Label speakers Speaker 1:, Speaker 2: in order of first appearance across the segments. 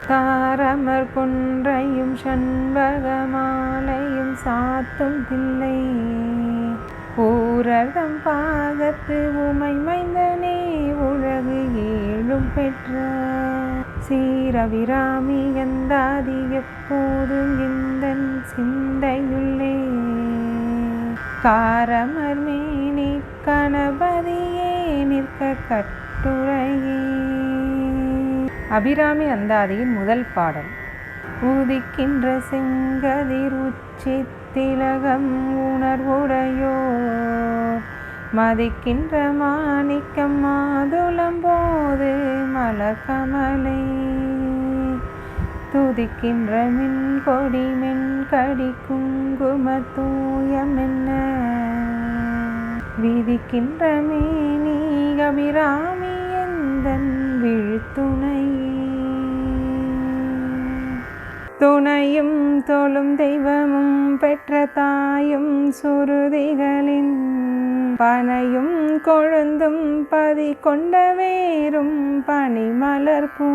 Speaker 1: தாரமர் கொன்றையும் சண்பக மாலையும் சாத்தும் தில்லை ஊரர்தம் பாகத்து உமை மைந்தனே உலகு ஏழும் பெற்ற சீரபிராமி எந்தாதி எப்போதும் எந்தன் சிந்தையுள்ளே காரமர் மேனி கணபதியே நிற்க கட்டுரையே. அபிராமி அந்தாதியின் முதல் பாடல். உதிக்கின்ற செங்கதிர் உச்சி திலகம் உணர்வுடையோர் மதிக்கின்ற மாணிக்கம் மாதுளம் போது மலர்கமலை துதிக்கின்ற மின்கொடி மென்கடி குங்கும தூயம் என்ன விதிக்கின்ற மேனி அபிராமி எந்தன் விழுத்துணை துணையும் தோளும் தெய்வமும் பெற்ற தாயும் சுருதிகளின் பனையும் கொழுந்தும் பதி கொண்ட வேரும் பனிமலர் பூ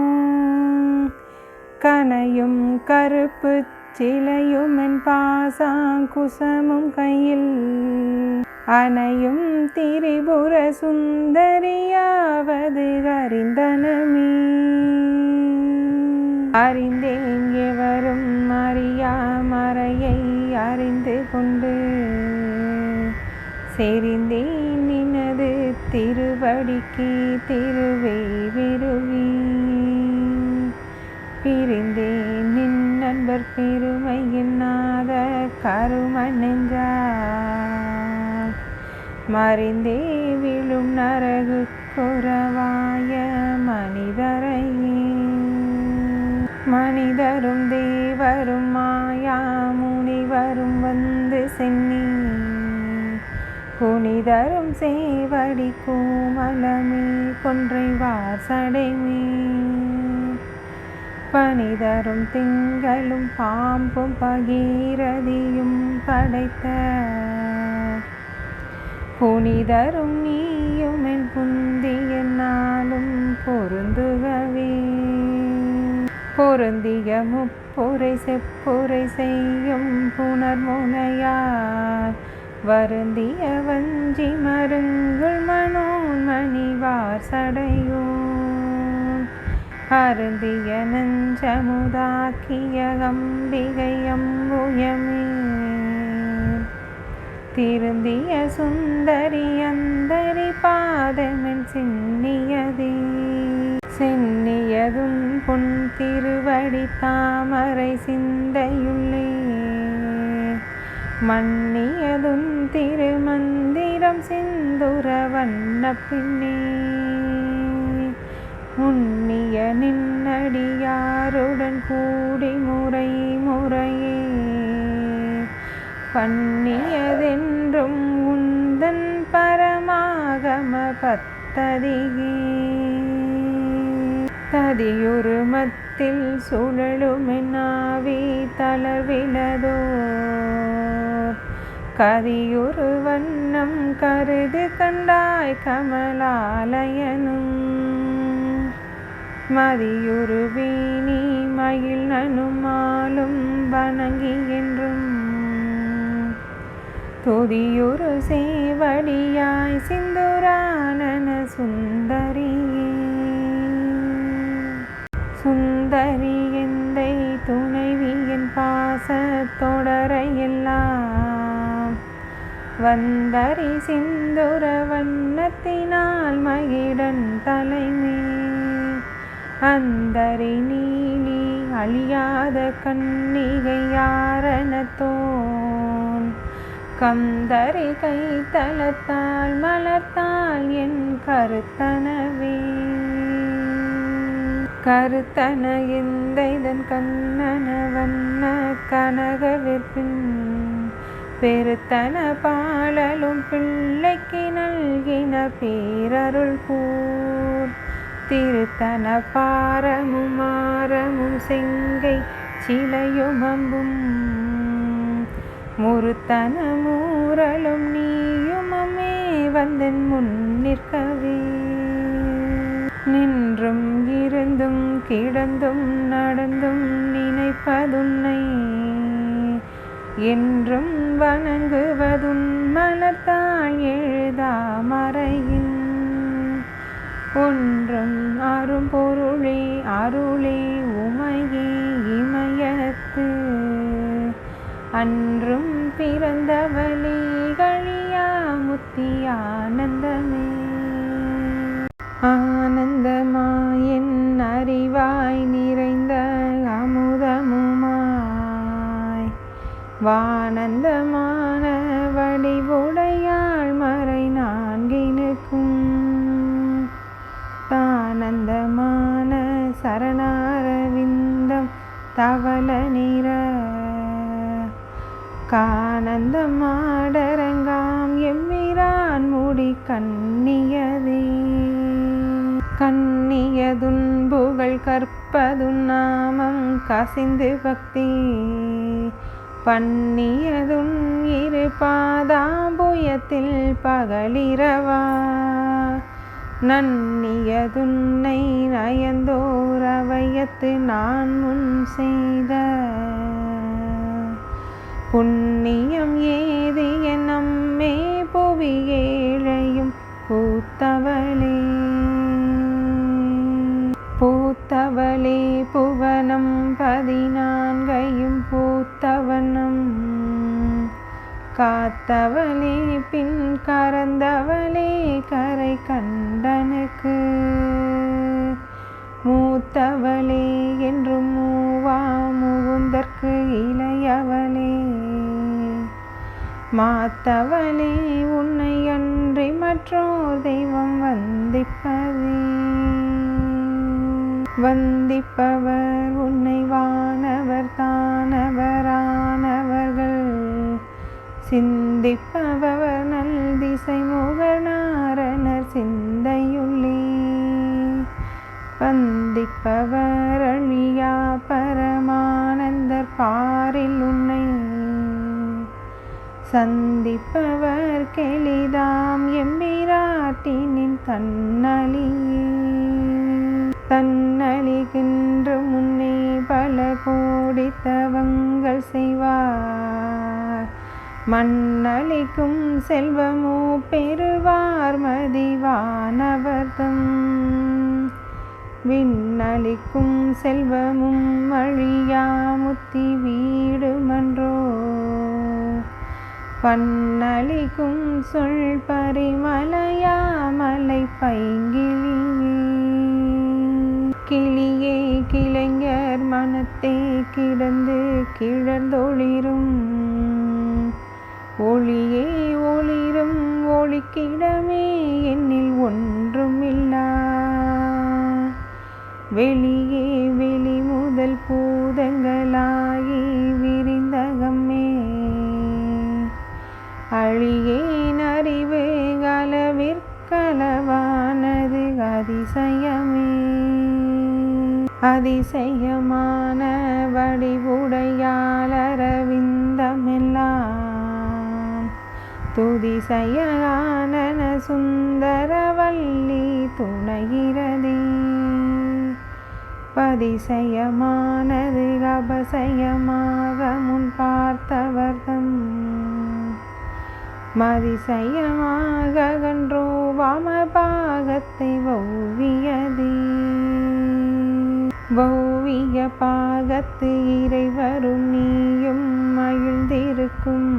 Speaker 1: கனையும் கருப்பு சிலையும் என் பாசாங்குசமும் கையில் அனையும் திரிபுர சுந்தரியாவது அறிந்தனமே. அறிந்தேன் எவரும் அறியா மறையை அறிந்து கொண்டு செறிந்தேன் நினது திருவடிக்கு திருவை விருவி பிரிந்தேன் நின் நண்பர் பெருமை என்னாத கரும நெஞ்சால் மறிந்தே விழும் நரகு குறவாய மனிதரையே. மனிதரும் தேவரும் மாயா முனிவரும் வந்து சென்னி புனிதரும் சேவடி கோமலமே கொன்றை வாசடைமே பனிதரும் திங்களும் பாம்பும் பகீரதியும் படைத்த புனிதரும் நீயும் என் புந்திய நாளும் பொருந்துகவே. பொருந்திய முப்புரை செப்புரை செய்யும் புனர்முனையார் வருந்திய வஞ்சி மருங்குள் மனோன்மணிவார் சடையோன் அருந்திய நஞ்சமுதாக்கிய அம்பிகை அம்புயமே திருந்திய சுந்தரி அந்தரி பாதமென் சின்னியதே. சென்னியதுன் பொன் திருவடி தாமரை சிந்தையுள்ளே மன்னியதுன் திருமந்திரம் சிந்துர வண்ண பின்னே உன்னிய நின்னடியாருடன் கூடி முறை முறையே பண்ணியதென்றும் உந்தன் பரமாகம பத்ததிகே. ததியொரு மத்தில் சுழலுமென்னாவி தளர்விலதோர் கதியொரு வண்ணம் கருது கண்டாய் கமலாலயனும் மதியொரு வீணி மயில் நனுமாலும் வணங்கி என்றும் துதியொரு சேவடியாய் சிந்துரானன சுந்தரியே. சுந்தரி எந்தை துணைவியின் பாச தொடரையெல்லாம் வந்தரி சிந்துர வண்ணத்தினால் மகிடன் தலைமே அந்தரி நீலி அழியாத கன்னிகையாரணத்தோன் கந்தரி கைத்தலத்தால் மலர்த்தால் என் கருத்தனவே. கருத்தன எந்தைதன் கண்ணன வண்ண கனகவிற்பின் பெருத்தன பாலலும் பிள்ளைக்கு நல்கின பேரருள் கூர் திருத்தன பாரமும் ஆரமும் செங்கை சிலையுமம்பும் முறுத்தன மூரலும் நீயுமமே வந்தன் முன் நிற்கவே. நின்றும் இருந்தும் கிடந்தும் நடந்தும் நினைப்பதுன்னை என்றும் வணங்குவதுன் மலர்த்தாள் எழுதாமறையின் ஒன்றும் அரும்பொருளே அருளே உமையே இமயத்து அன்றும் பிறந்தவளே கழியா முத்தி ஆனந்தமே. ஆனந்தமாயின் அறிவாய் நிறைந்த அமுதமுமாய் வானந்தமான வடிவுடையாள் மறை நான்கினுக்கும் தானந்தமான சரணாரவிந்தம் தவள நிற கானந்தமாடரங்காம் எம்மிரான் முடி கண்ணியதே. கண்ணியதுன் புகழ் கற்பதுன் நாமம் கசிந்து பக்தி பண்ணியதுன் இரு பாதாம்புயத்தில் பகலிரவா நன்னியதுன்னை நயந்தோர் அவையத்து நான் முன் செய்த புண்ணியம் ஏது என்னம்மே புவியேழையும் பூத்தவளே. பூத்தவளே புவனம் 14 பூத்தவனம் காத்தவளே பின் கறந்தவளே கரை கண்டனுக்கு மூத்தவளே என்றும் மூவா முகுந்தற்கு இளையவளே மாத்தவளே உன்னை அன்றி மற்றோர் தெய்வம் வந்திப்பதே. வந்திப்பவர் உன்னை வானவர் தானவரானவர்கள் சிந்திப்பவர் நல் திசை முகநாரணர் சிந்தையுள்ளே பந்திப்பவர் அழியா பரமானந்தர் பாரில் உன்னை சந்திப்பவர் கெளிதாம் எம்பிராட்டினின் தன்னலியே. தன்னலிகின்ற முன்னே பல கோடி தவங்கள் செய்வார் மண்ணளிக்கும் செல்வமோ பெறுவார் மதிவானவர்தம் விண்ணளிக்கும் செல்வமும் அழியா முத்தி வீடுமன்றோ பன்னளிக்கும் சொல் பரிமலையாமலை பைங்கிளியே. கிளியே கிளைஞர் மனத்தே கிடந்து கிழந்தொளிரும் ஒளியே ஒளிரும் ஒளிக்கிடமே என்னில் ஒன்றுமில்லா வெளியே வெளி முதல் பூதங்களாகி விரிந்தகமே அழியேன் அறிவு அளவிற்களவானது அதிசயமே. அதிசயமான வடிவுடையாள் அரவிந்தமெல்லாம் துதிசயான சுந்தரவல்லி துணைகிறதே. பதிசயமானது அபசயமாக முன் பார்த்தவர்தம் மதிசயமாக கன்றோ வாமபாகத்தை வௌவியதே. வௌவிய பாகத்து இறைவரும் நீயும் மகிழ்ந்திருக்கும்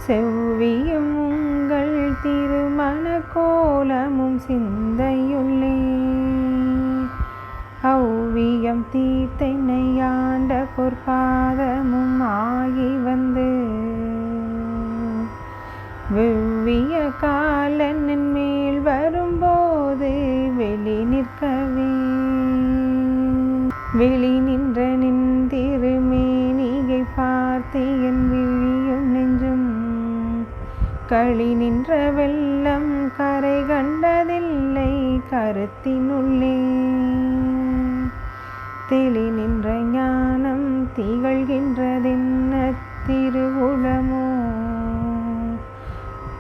Speaker 1: செவ்வியும் உங்கள் திருமண கோலமும் சிந்தையுள்ளே ஔவியம் தீர்த்தென்னை ஆண்ட பொற்பாதமும் ஆகி வந்து வெவ்விய காலனின் மேல் வரும்போது வெளி நிற்கவே வெளி நின்ற நின் திருமேனிகை பார்த்து என் விழியும் நெஞ்சும் களி நின்ற வெள்ளம் கரை கண்டதில்லை கருத்தினுள்ளே தெளி நின்ற ஞானம் திகழ்கின்றதென்ன திருவுளமோ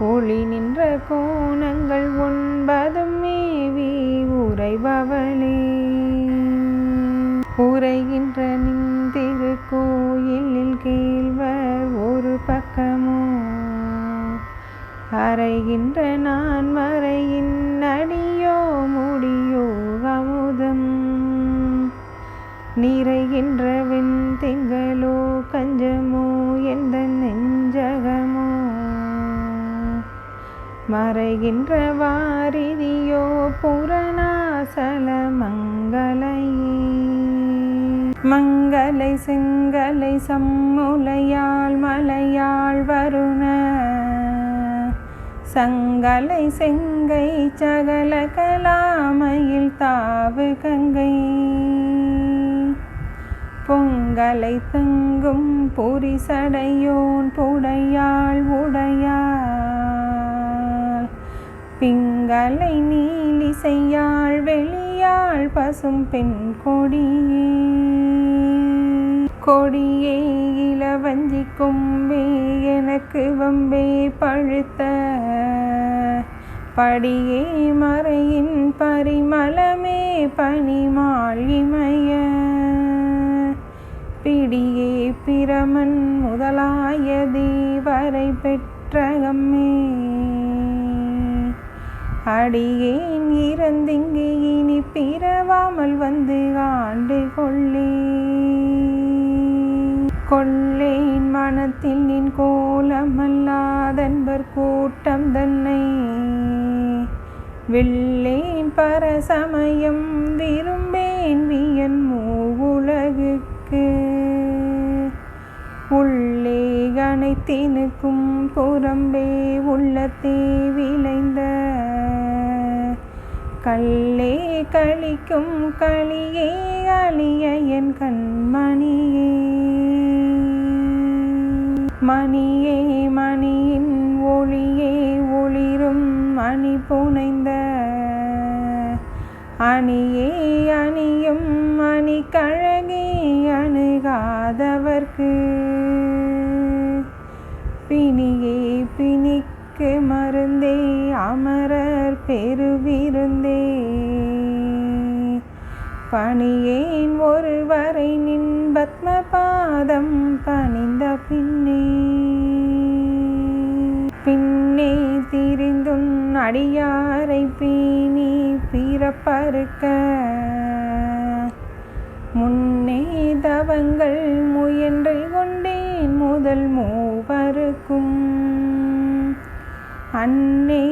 Speaker 1: ஒளி நின்ற கோணங்கள் 9 மேவி உறைபவளே. உறைகின்ற நின் திருக்கோயிலில் கேள்வர் ஒரு பக்கமோ, அறைகின்ற நான் மறையின் அடியோ முடியோ அமுதம், நிறைகின்ற வெண்திங்களோ கஞ்சமோ எந்த நெஞ்சகமோ, மறைகின்ற வாரிதியோ புறநாசல மங்களையே. மங்களை செங்கலை சம்முலையாள் மலையாள் வருண, சங்கலை செங்கை சகல கலாமையில் தாவு கங்கை, பொங்கலை தங்கும் புரிசடையோன் புடையாள் உடையாள், பிங்கலை நீலிசையாள் வெளியாள் பசும் பெண் கொடியே. கொடியே இளவஞ்சி கொம்பே எனக்கு வம்பே பழுத்த, படியே மறையின் பரிமளமே பனிமால் இமய, பிடியே பிரமன் முதலாய தேவரை பெற்றகம்மே, அடியேன் இறந்திங்கு இனி பிறவாமல் வந்து ஆண்டு கொள்ளே. கொள்ளேன் மனத்தில் நின் கோலமல்லாதன்பர் கூட்டம் தன்னை, வெள்ளேன் பரசமயம் விரும்பேன் வியன் மூவுலகுக்கு, உள்ளே அனைத்தினுக்கும் புறம்பே உள்ளத்தே விளைந்த, கல்லே கழிக்கும் களியே அழிய என் கண்மணியே. மணியே மணியின் ஒளியே ஒளிரும் அணி புனைந்த, அணியே அணியும் அணி கழகே அணுகாதவர்க்கு, பிணியே பிணிக்கு மருந்தே அமரர் பெருவிருந்தே, பணியேன் ஒருவரை நின் பத்ம பாதம் பணிந்த பின்னே. பின்னே திரிந்துன் அடியாரை பீனி பிறப்பறுக்க, முன்னே தவங்கள் முயன்று கொண்டேன் முதல் மூவருக்கும், அன்னே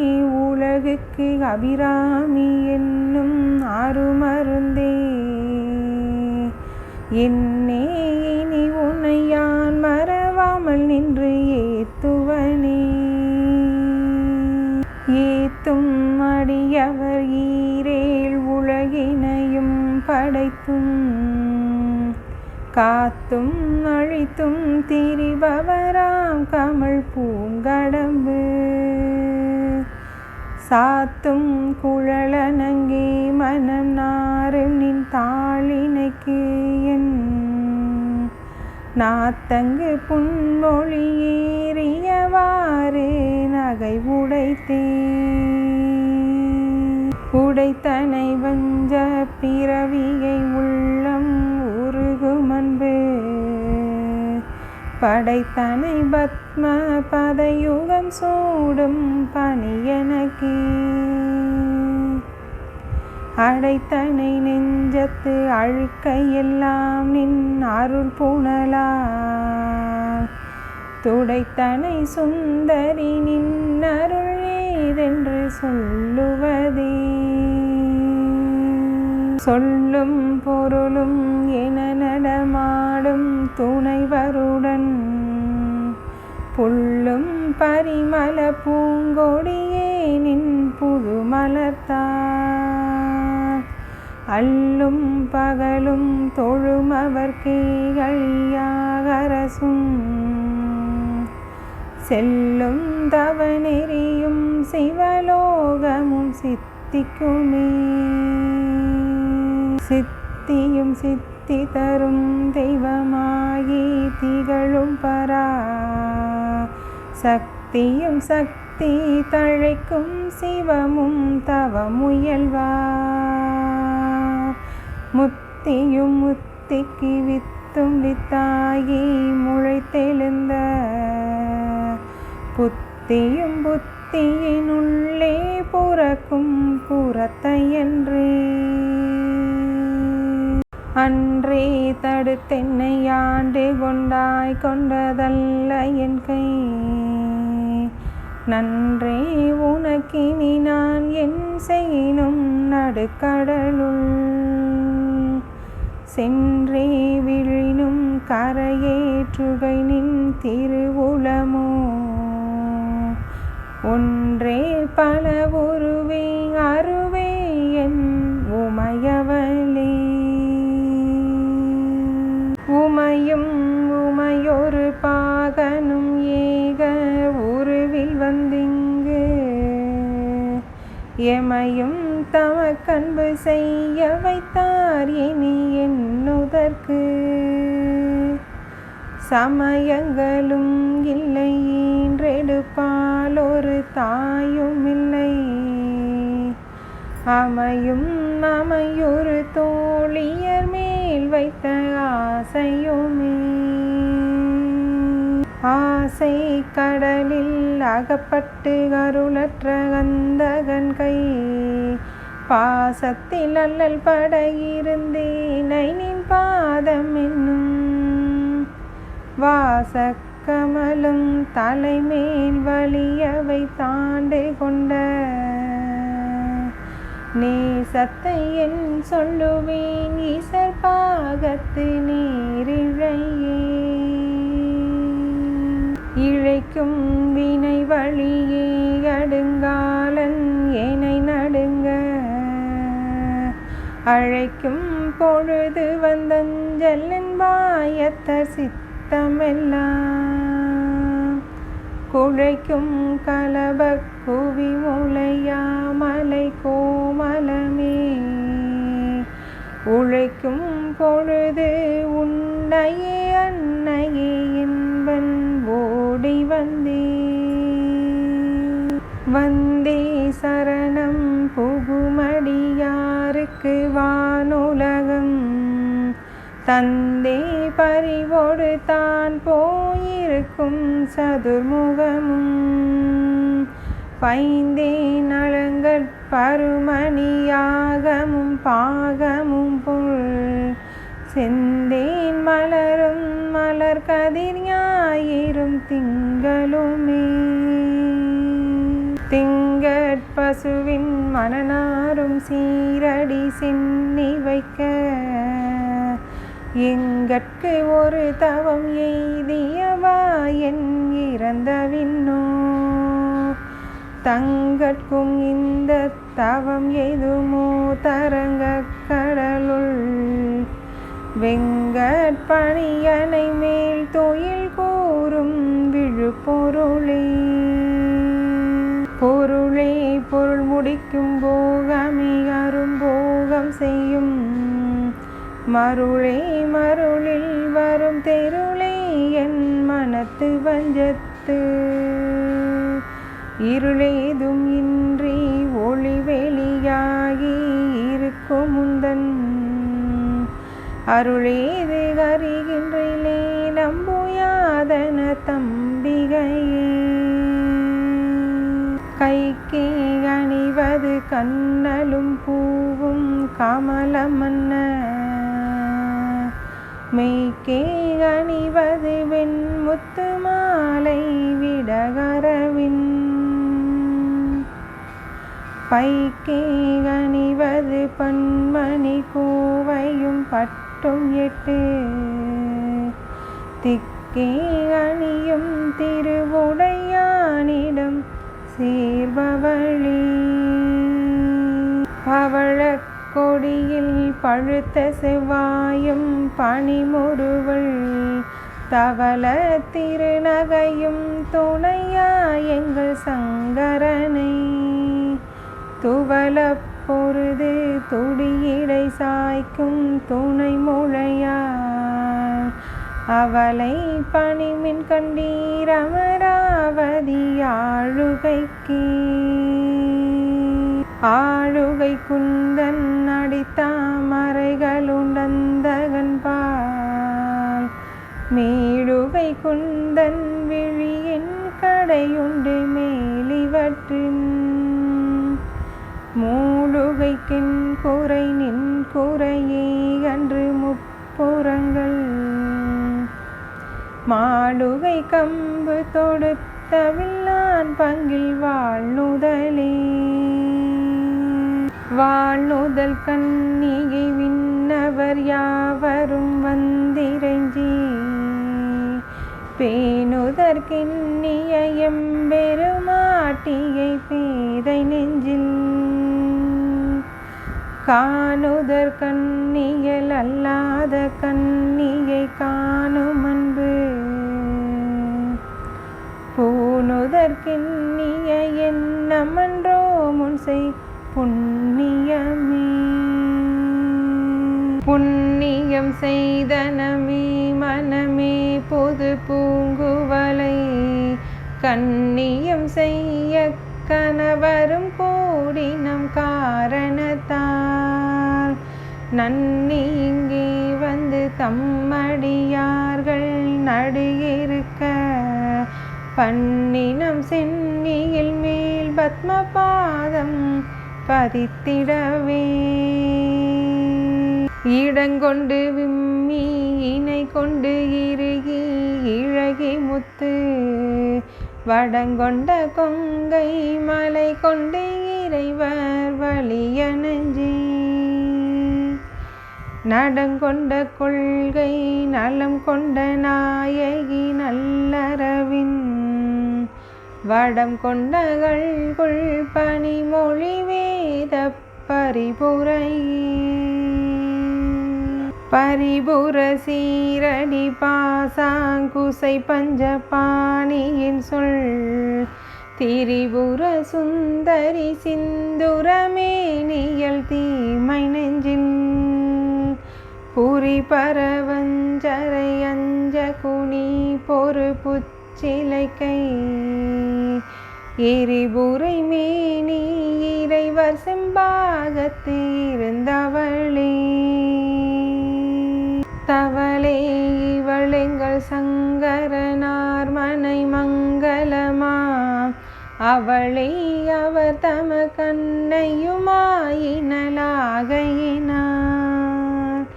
Speaker 1: உலகுக்கு அபிராமி என்னும் அருமருந்தே, என்னே இனி உன்னை யான் மறவாமல் நின்று ஏத்துவனே. ஏத்தும் அடியவர் ஈரேழ் உலகினையும் படைத்தும், காத்தும் அழித்தும் திரிபவராம் கமழ் பூங்கடம்பு, சாத்தும் குழலனங்கே மனம் நாரும் நின் தாளினைக்கு என், நாத்தங்கு புன்மொழி ஏறியவாறு நகை உடைத்தே. உடைத்தனை வஞ்ச பிறவியை உள்ளம் உருகுமன்பு, படைத்தனை பத்ம பதயுகம் சூடும் பணியனக்கே. அடைத்தனை நெஞ்சத்து அழுக்கையெல்லாம் நின் அருள் புனலால், துடைத்தனை சுந்தரி நின் அருள் ஏதென்று சொல்லுவதே. சொல்லும் பொருளும் என நடமாடும் துணைவருடன், புல்லும் பரிமள பூங்கொடியே நின் புது மலர்த்தாள், அல்லும் பகலும் தொழுமவர்க்கே அழியாகரசும், செல்லும் தவநெறியும் சிவலோகமும் சித்திக்குமே. சித்தியும் சித்தி தரும் தெய்வமாகி திகழும் பரா, சக்தியும் சக்தி முத்தி தழைக்கும் சிவமும் தவமுயல்வார். முத்தியும் முத்திக்கு வித்தும் வித்தாகி முளைத்தெழுந்த புத்தியும் புத்தியினுள்ளே புறக்கும் புறத்தையன்றே. அன்றே தடுத்தென்னை ஆண்டு கொண்டாய் கொண்டதல்ல என் கை. நன்றே உனக்கினி நான் என் செய்யினும் நடுக்கடலுள் சென்றே விழினும் கரையேற்றுகை நின் திருவுளமோ. ஒன்றே பல உருவே அருவே என் உமையவளே. உமையும் உமையொரு பாகனும் ஏக உருவில் வந்திங்கு எமையும் தமக்கன்பு செய்ய வைத்தார் இனி என்னுதற்கு. சமயங்களும் இல்லை ஈன்றெடுப்பால் ஒரு தாயும் இல்லை. அமையும் அமையொரு தோழியர் மேல் வைத்த ஆசையுமே. ஆசை கடலில் அகப்பட்டு அருளற்ற கந்தகன் கை பாசத்தில் அல்லல் பட இருந்தேனை நின் பாதம் என்னும் வாசக்கமலும் தலைமேல் வலியவை தாண்டு கொண்ட நேசத்தை என் சொல்லுவேன் ஈசர் பாகத்து நேரிழையே. இழைக்கும் வினை வழியே அடுங்காலன் ஏனை நடுங்க அழைக்கும் பொழுது வந்தஞ்செல்லன் வாயத்த சித்தமெல்லாம் குழைக்கும் கலப குவி முளையாமலை கோமலமே. உழைக்கும் பொழுது உன்னையே அன்னையே என்பன் ஓடி வந்தே. வந்தே சரணம் புகுமடியாருக்கு வானுலகம் தந்தே பறிவோடு தான் போயிருக்கும் சதுர்முகமும் பைந்தே நலங்கட் பருமணியாகமும் பாகமும் புல் செந்தேன் மலரும் மலர் கதிர் ஞாயிறும் திங்களுமே. திங்கட் பசுவின் மணனாரும் சீரடி சென்னி வைக்க எங்கட்கு ஒரு தவம் எய்தியவா என் இறந்தவின்னோ. தங்கட்கும் இந்த தவம் எய்துமோ தரங்க கடலுள் வெங்கட்பணியனை மேல் தொழில் கூறும் விழுப்பொருளே. பொருளே பொருள் முடிக்கும் போகமே அரும்போகம் செய்யும் மருளே மருளில் வரும் தெருளே என் மனத்து வஞ்சத்து. இருளேதும் இன்றி ஒளி வெளியாகி இருக்கும் முந்தன் அருளேது அறிகின்றிலே நம்புயாதன தம்பிகையே. கைக்கே அணிவது கண்ணலும் பூவும் கமலமன்ன மெய்க்கே அணிவது வெண்முத்து மாலை விடகரவின் பைக்கே அணிவது பன்மணி கோவையும் பட்டும் எட்டு திக்கே அணியும் திருவுடையானிடம் சேர்பவளே. பவழக் கொடியில் பழுத்த செவ்வாயும் பனிமுறுவள் தவள திருநகையும் துணையா எங்கள் சங்கரனை துவல பொருது துடியிடை சாய்க்கும் துணை முளையால் அவளை பணிமின் கண்டீர் அமராவதி ஆழுகைக்கு. ஆழுகை குந்தன் அடித்தாமரைகளுண்டந்தகன்பால் மேழுகை குந்தன் விழியின் கடையுண்டு மேலிவற்றின். மூழுகைக்கின் குறை நின் குறையே அன்று முப்புறங்கள் மாளுகை கம்பு தொடுத்த வில்லான் பங்கில் வாழ்நுதலே. வாழ்நுதல் கண்ணியை விண்ணவர் யாவரும் வந்திரைஞ்சி பேணுதற்கிண்ணிய எம்பெருமாட்டியை பேதை நெஞ்சில் காணுதற் கண்ணியல் அல்லாத கண்ணியை காணும் அன்பு பூணுதற்கிண்ணிய எண்ணமன்றோ முன்செய் புண்ணியமே. புண்ணியம் செய்தனமே மனமே பொது பூங்குவலை கண்ணியம் செய்ய கணவரும் கூடினம் காரணத்தால் நன்னி இங்கே வந்து தம்மடியார்கள் நடுகிருக்க பண்ணினம் சென்னியில் மேல் பத்மபாதம் பதித்திடவே. இடங்கொண்டு விம்மி இணை கொண்டு இறுகி இழகி முத்து வடங்கொண்ட கொங்கை மலை கொண்டு இறைவர் வலிய நெஞ்சி நடங்கொண்ட கொள்கை நலம் கொண்ட நாயகி நல்லறவின் வடம் கொண்டகள் கொள் பனிமொழி வேத பரிபுரையே. பரிபுர சீரடி பாசாங்குசை பஞ்சபாணியின் சொல் திரிபுர சுந்தரி சிந்துரமேனியல் தீமை நெஞ்சில் புரி பரவஞ்சரை அஞ்ச குனி பொறு புச்சிலைக்கை எரிபுரை மேனி இறைவர் செம்பாகத்து இருந்தவளே. தவளே இவளெங்கள் சங்கரனார் மனை மங்களமா அவளை அவர் தம கண்ணையுமாயினலாகையினார்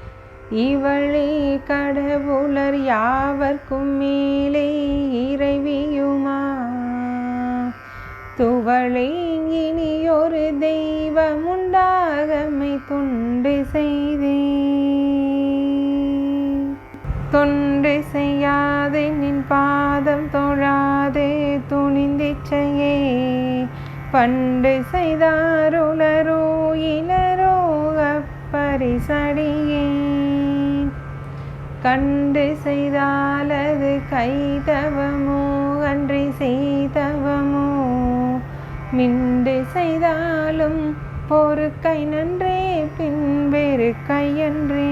Speaker 1: இவளே கடவுளர் யாவர்க்கும் மேலே இறைவியுமா துவளை இனியொரு தெய்வமுண்டாகமை தொண்டு செய்தே. தொண்டு செய்யாது நின் பாதம் தொழாது துணிந்திச்சையே பண்டு செய்தாருளரோ இளரோ அப்பரிசடியே கண்டு செய்தாலது கைதவமோ அன்றி செய்தவமோ மிண்டு செய்தாலும் ஒரு கை நன்றே பின் வேறு கையன்றே.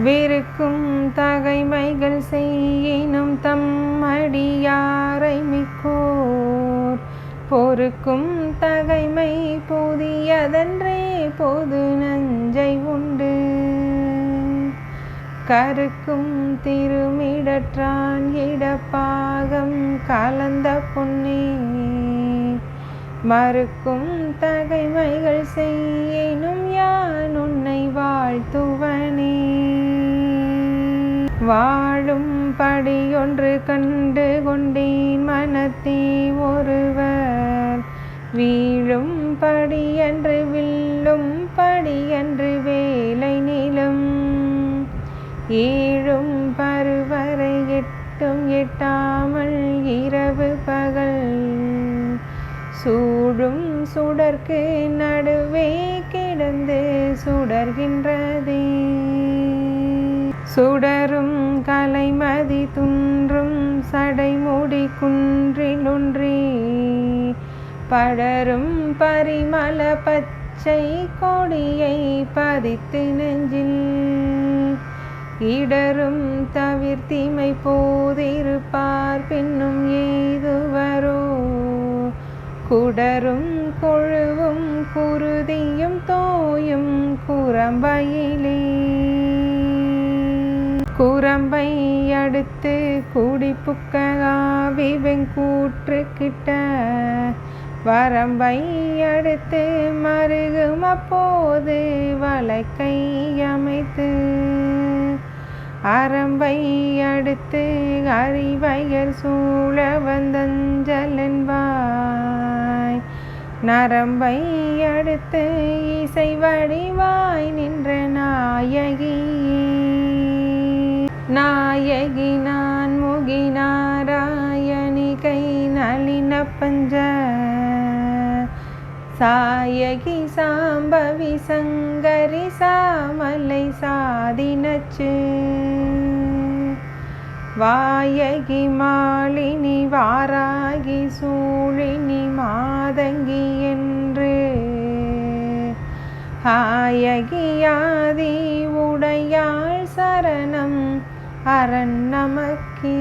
Speaker 1: வெறுக்கும் தகைமைகள் செய்யினும் தம் அடியாரை மிக்கோர் பொறுக்கும் தகைமை புதியதன்றே பொது நஞ்சை உண்டு கருக்கும் திருமிடற்றான் இடப்பாகம் கலந்த பொன்னே மறுக்கும் தகைமைகள் செய்யினும் யான் உன்னை வாழ்த்துவனே. வாழும் படியொன்று கண்டு கொண்டேன் மனத்தே ஒருவர் வீழும் படியன்று வில்லும் படியன்று வேலை நிலம் ஏழும் பருவரை எட்டும் எட்டாமல் இரவு பகல் சூடும் சுடர்க்கு நடுவே கிடந்து சுடர்கின்றதே. சுடரும் கலைமதி துன்றும் சடைமுடி குன்றிலொன்றே படரும் பரிமள பச்சை கொடியை பதித்து நெஞ்சில் இடரும் தவிர்த்திமை போதிருப்பார் பின்னும் எய்துவரோ குடரும் கொழுவும் குருதியும் தோயும் குரம்பையிலே குரம்பை அடுத்து குடிப்புக்க ஆவி வெங்கூற்று கிட்ட வரம்பை அடுத்து மருகும் அப்போது வளைக்கை அமைத்து அரம்பை அடுத்து அறிவையர் சூழ வந்தஞ்சலென்பாய் நரம்பை அடுத்து இசை வடிவாய் நின்ற நாயகி நான் முகி நாராயணி கை நளின பஞ்ச சாயகி சாம்பவி சங்கரி சாமலை சாதினச்சு வாயகி மாலினி வாராகி சூழினி மாதங்கி என்று ஆயகியாதி உடையாள் சரணம் அரண் நமக்கே.